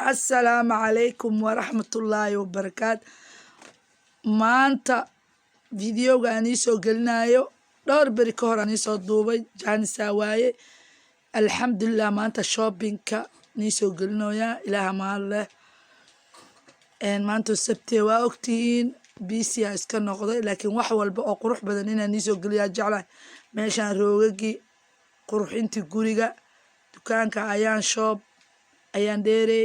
السلام عليكم ورحمة الله وبركاته. maanta videoga aan soo gelinayo dhowr beri ka hor aan soo duubay jaanisa waaye alxamdulillah maanta shoppingka soo gelinoya ilaaha mahad leh maanta sabti waa ogtihiin busy iska noqday laakiin wax walba oo qurux badan inaan soo geliya jeclahay meeshaan roogagii qurxintii guriga dukaanka ayaan shop ayaan dheere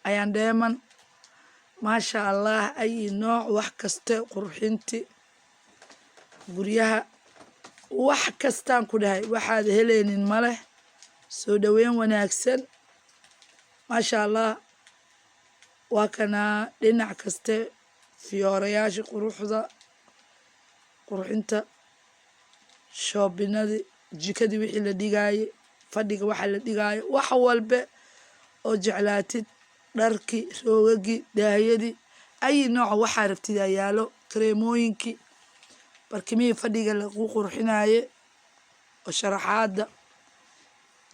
ayaan dheeman maasha allah ay nooc wax kasta qurxinti guryaha wax kastaan ku dhahay waxaad heleenin male soo dhaweyn wanaagsan maasha allah waa kana dhinac kasta fiyoorayaasha qurxinta shoppinadi jikadii wixii la dhigaaye fadhiga waxa la dhigaayo wax walba oo jeclaatid dharkii roogagii daahiyadii ay nooc waxaa rabtid yaalo kareemooyinkii barkimihii fadhiga lagu qurxinaaye oo sharaxaada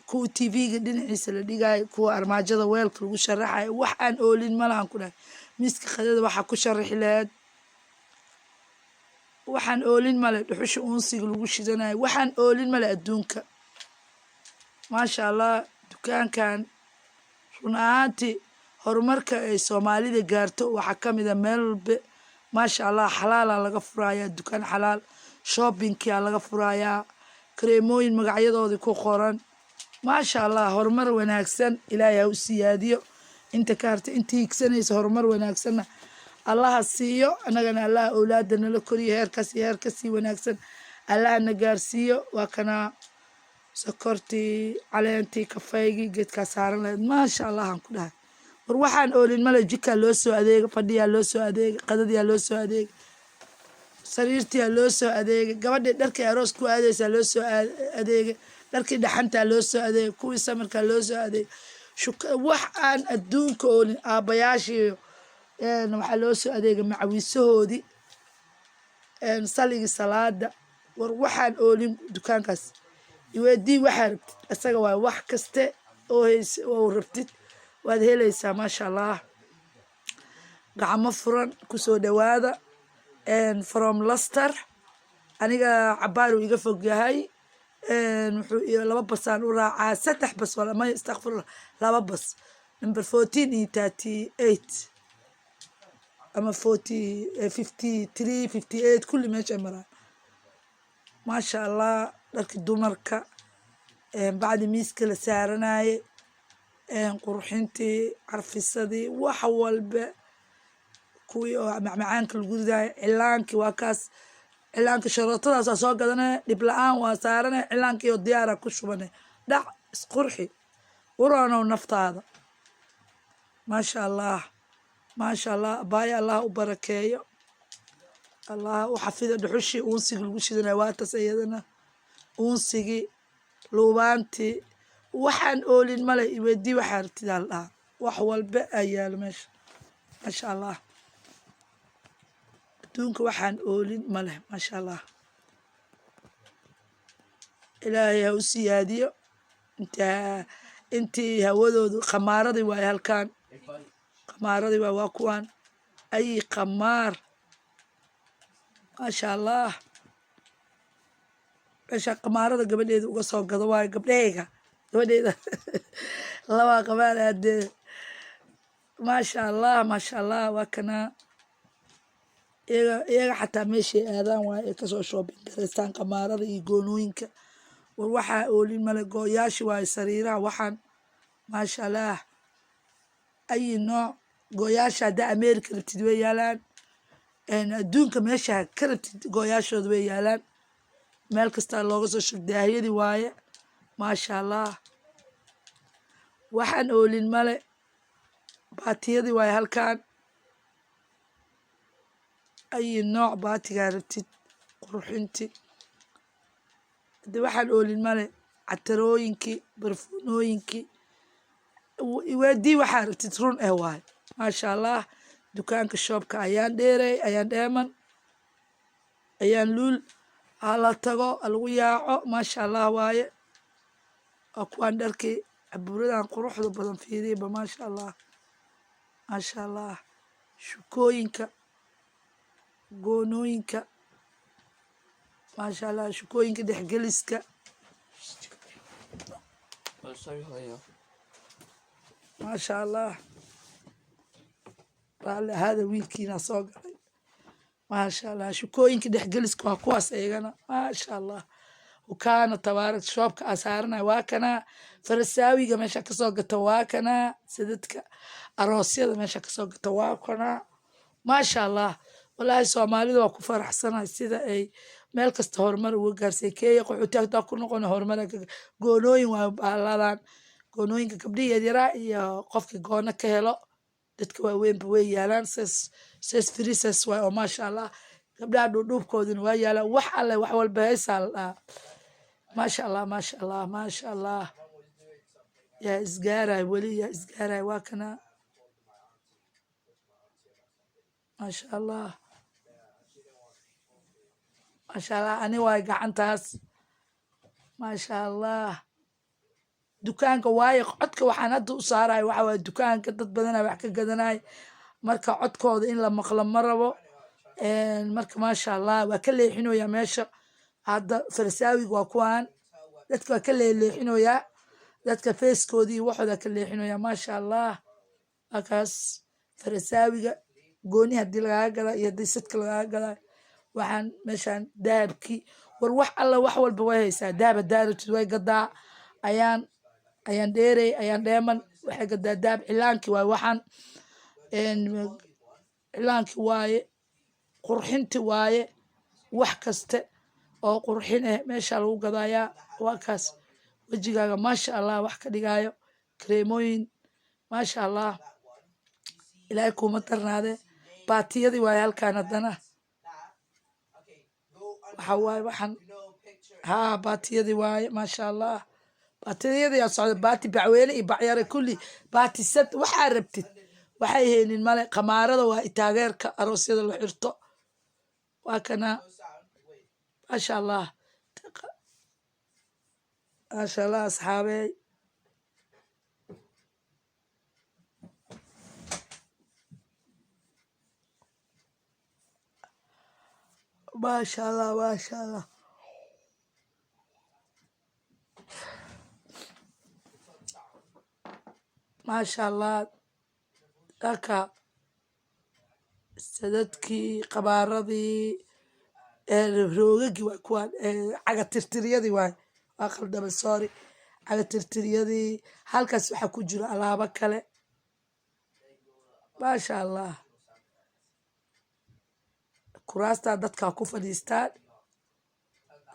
kuwa tv-ga dhinaciisa la dhigaayo kuwa armaajada weelka lagu sharaxayo wax aan oolin malahan ku dhahay miiska qadada waxaa ku sharaxi lahayd waxaan oolin male dhuxusha uunsiga lagu shidanayo waxaan oolin male adduunka maasha allah dukaankan run ahaantii horumarka ay soomaalida gaarto waxaa ka mid a meel walba maasha allah xalaalaa laga furayaa dukaan xalaal shoppingkia laga furayaa kareemooyin magacyadoodii ku qoran maasha allah horumar wanaagsan ilaahay ha u siyaadiyo inta ka harta inta higsanaysa horumar wanaagsanna allaha siiyo annagana allaha awlaada nala koriyo heerkaas iyo heerkasii wanaagsan allaha na gaarsiiyo waa kana sokortii caleentii kafeygii geedkaa saaran lahayd maasha allah aan ku dhahay war waxaan oolin male jikaa loo soo adeega fadhiyaa loo soo adeega qadadiyaa loo soo adeega sariirtiyaa loo soo adeega gabadhii dharkii aroos ku aadaysaa loo soo adeega dharkii dhaxantaa loo soo adeega kuwii samirkaa loo soo adeega wax aan adduunka oolin aabbayaashii waxaa loo soo adeega macawiisahoodii saligii salaada war waxaan oolin dukaankaas iweydii waxaa rabtid isaga waay wax kaste oo rabtid waad helaysaa maasha allah gacmo furan kusoo dhawaada from Leicester aniga cabaaru iga fog yahay wuxuu laba basaan u raacaa saddex bas wala ma astaghfirullah laba bas number 14 iyo 38 ama 40 53 58 kulli meesha maraa maasha allah dharkii dumarka bacdi miiska la saaranaye qurxintii carfisadii wax walba kuwii oo macmacaanka lagu ridayo cilaankii waa kaas cilaanka sharootadaas soo gadanaya dhib la-aan waa saaranaya cilaankii oo diyaara ku shubanay dhac isqurxi uroonow naftaada maasha allah maasha allah baaya allah u barakeeyo allah u xafida dhuxushii uunsigii lagu shidanayo waa tas iyadana uunsigii luubaantii waxaan oolin male iweydii waxaa rabtidaa la dhahaa wax walba ayaalo meesha maasha allah adduunka waxaan oolin male maasha allah ilaahay ha u siyaadiyo intii hawadoodu qamaaradii waaye halkaan qamaaradii waay waa kuwaan ay qamaar maasha allah meesha qamaarada gabadheeda uga soo gado waayo gabdhahayga gabadheeda labaa qabaal aadee maasha allah waa kana iyaga xataa meeshay aadaan waaye ay kasoo shoobin garaystaan qamaarada iyo goonooyinka war waxaa oolin male gooyaashi waaye sariiraha waxaan maasha allah ay nooc gooyaasha haddaa america rabtid way yaalaan adduunka meesha ka rabtid gooyaashooda way yaalaan meel kastaa looga soo shug daahiyadii waaye maasha allah waxaan oolin male baatiyadii waaye halkaan ay nooc baatigaa rabtid qurxintii hadii waxaan oolin male catarooyinkii barfuunooyinkii iweydii waxaa rabtid run waaye maasha allah dukaanka shoobka ayaan dheerey ayaan dheeman ayaan luul hala tago lagu yaaco maasha allah waaye waa kuwaan dharkii عبورة عن قروح ضبطن في ذي ما شاء الله. maasha allah shukooyinka goonooyinka maasha allah shukooyinka dhexgeliska maasha allah raalli ahaada wiilkiina soo galay maasha allah shukooyinka dhexgeliska waa kuwaas eegana maasha allah وكان تبارك شوبك أسارنا واكنا فرساوي ماشا كسو واكنا سيدتك أروسيا ماشا كسو واكنا ما شاء الله والله سومالي دو ku faraxsanahay sida ay meel kasta horumar uga gaarsiiyay qaxootiga ku noqon horumar goonooyin waa baaladan goonooyinka gabdhiga yaryar iyo qofka goona ka helo dadka waaweyn way yaalaan ses frises waa oo ma sha Allah gabdhaha dhudhubkooduna waa yaalaan wax alle wax walba haysaa ما شاء الله ما شاء الله ما شاء الله يا إسجارة ولي يا إسجارة واكنا ما شاء الله ما شاء الله أنا واقع عنتاس ما شاء الله دكانك وايق عدك وحناد وصاري وحوا دكانك ضد بدنا بحكي قدناي مركا عدك إن لما قلم مرة مركا ما شاء الله وكل حينو يا ماشي هذا فرساوي وكوان dadka ka leexinooya dadka feeskoodii waxooda ka leexinooya ma sha Allah akaas farasaawiga gooni hadii laga gala iyo disadka laga gala waxaan meeshan dahabki war wax alla wax walba way haysaa dahab daaratid way gadaa ayaan dheeray ayaan dheeman waxay gadaa dahab cilaanki waa waxaan cilaanki waaye qurxinti waaye wax kaste oo qurxin meesha lagu gadaaya waa kaas wajigaaga ma sha Allah wax ka dhigaayo kreemooyin ma sha Allah ilaahay kuma darnaade baatiyadii waa halkaan hadana waxa waay waxan baatiyadii waay ma sha Allah baatiyadii yaa socda baati bacweene iyo bacyare kulli baati sad waxa rabtid waxay heenin male qamaarada waa taageerka aroosyada la xirto waa kana ما شاء الله ما شاء الله أصحابي ما شاء الله ما شاء الله ما شاء الله أكا سددكي قبارضي roogagii waa kuwaan caga tirtiryadii waay waa qaldama sorry caga tirtiryadii halkaas waxaa ku jira alaabo kale maasha Allah kuraasta dadka ku fadhiistaan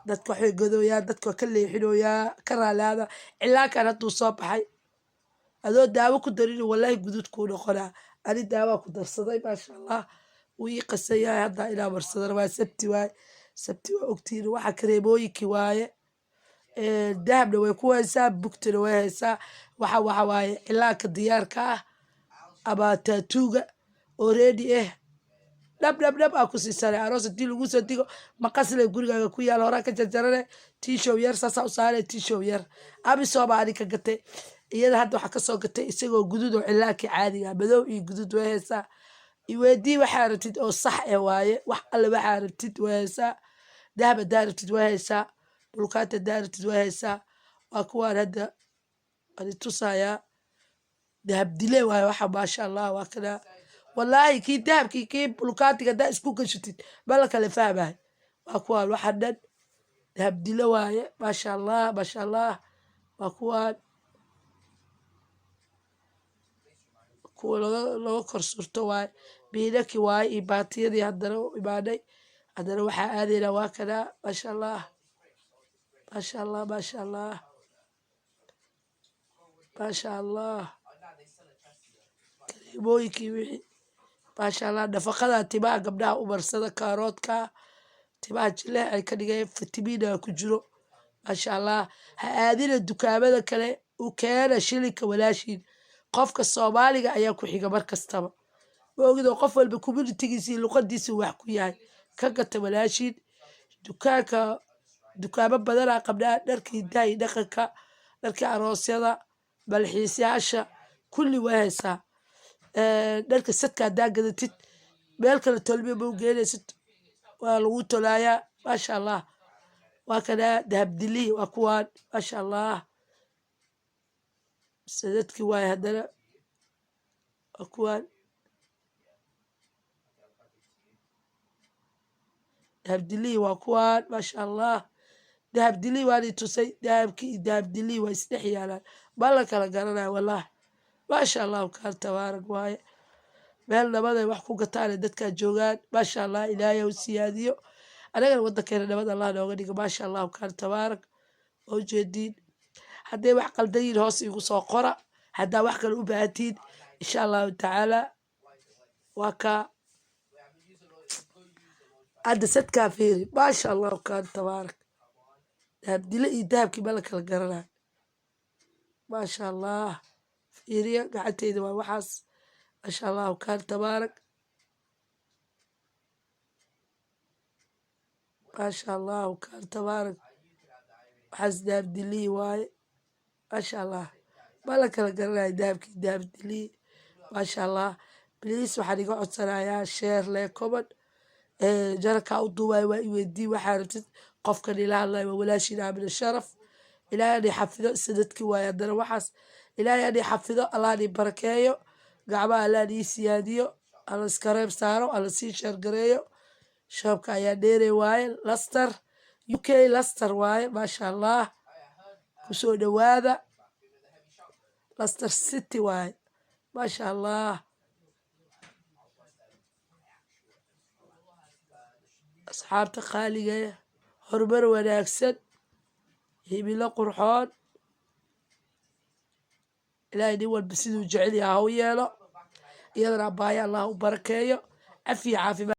dadka waxay godooyaan dadka ka leexinooyaa ka raalaada cilaankan hadduu soo baxay adoo daawo ku darin wallahi gudud kuu noqonaa ani daawa ku darsaday maasha Allah wii qasayaa hadda ilaa marsadar waa sabti waa ogtiin waxa kareemooyinkii waaye dahabna way ku haysaa bugtina way haysaa waxa waaye cilaanka diyaarka ah ama taatuuga already dhab aa ku siisanay aroos hadii lagu soo digo maqasle gurigaaga ku yaal horaa ka jarjarane tiishow yar saasaa u saaree tiishow yar abisooba ani ka gatay iyada hadda waxaa kasoo gatay isagoo gudud oo cilaankii caadiga madow iyo gudud way haysaa iweydii waxaa rabtid oo sax waaye wax alle waxaa rabtid way haysaa dahab hadaa rabtid way haysaa bulkaata hadaa rabtid way haysaa waa kuwaan hadda ani tusayaa dahab dile waaye waxa maasha Allah waa kana wallaahi kii dahabkii kii bulkaatiga hadaa isku gashatid ma la kala fahmahay waa kuwaan waxa dhan dahab dile waaye maasha Allah waa kuwaan kuwa laga kor surto waay biilaki waay iyo baatiyadii haddana u imaaday haddana waxaa aadayna waa kana maasha Allah maasha Allah maasha Allah maasha Allah kareemooyinkii wixii maasha Allah nafaqada timaha gabdhaha u marsada kaaroodka timaha jileec ay ka dhigeen fitamiina ku jiro maasha Allah ha aadina dukaamada kale u keena shilinka walaashiin qofka Soomaaliga ayaa ku xiga mar kastaba boogdo qof walba community-giisa luqadiisa wax ku yahay ka gata walaashiin dukaamo badan qabnaa dharkii daay dhaqanka dharkii aroosyada balxiisayaasha kulli way haysaa dharka sadka haddaa gadatid meel kale tolme ma u geynaysid waa lagu tolaayaa maasha allah waa kanaa dahabdilii waa kuwaan maasha allah sadadkii waaye haddana waa kuwaan dahabdilii waa kuwaan maasha allah dahabdilii waan i tusay dahabkii iyo dahabdilii waa isdhex yaalaan ma la kala garanaya wallahi maasha allahu kaan tabaarak waaye meel nabaday wax ku gataane dadkaa joogaan maasha allah ilaahay u siyaadiyo anagana wadankeena nabad allah nooga dhigo maasha allahu kaan tabaarak oo ujeediin hadday wax qaldan yihiin hoos igu soo qora haddaa wax kale u baahantihiin insha allahu tacaala waa kaa hadda sadkaa fiiri maasha allahu kaan tabaarak dahabdile iyo dahabkii ma la kala garanayo maasha allah fiiriya gacanteyda waa waxaas maasha allahu kaan tabaarak maasha allahu kaan tabaarak waxaas dahabdilii waaye maasha allah ma la kala garanayo dahabkii dahabdilii maasha allah bliis waxaan iga codsanayaa sheer lee koban jararkaa u duubaayo waa i weydii waxaa rabtid qofkan ila hadlayo waa walaashiin aamina sharaf ilaahay ani xafido sadadkii waaye haddana waxaas ilaahay ani xafido allah ni barakeeyo gacmaha allah nii siyaadiyo alla iskareeb saaro alla sii sheergareeyo shoobka ayaa dheere waaye laster UK laster waaye maasha allah kusoo dhawaada laster city waaye maasha allah asxaabta qaaliga horumar wanaagsan himilo qurxoon ilaahay nin walba siduu jecel yahay ha u yeelo iyadana abaayo allah u barakeeyo cafiya caafimaad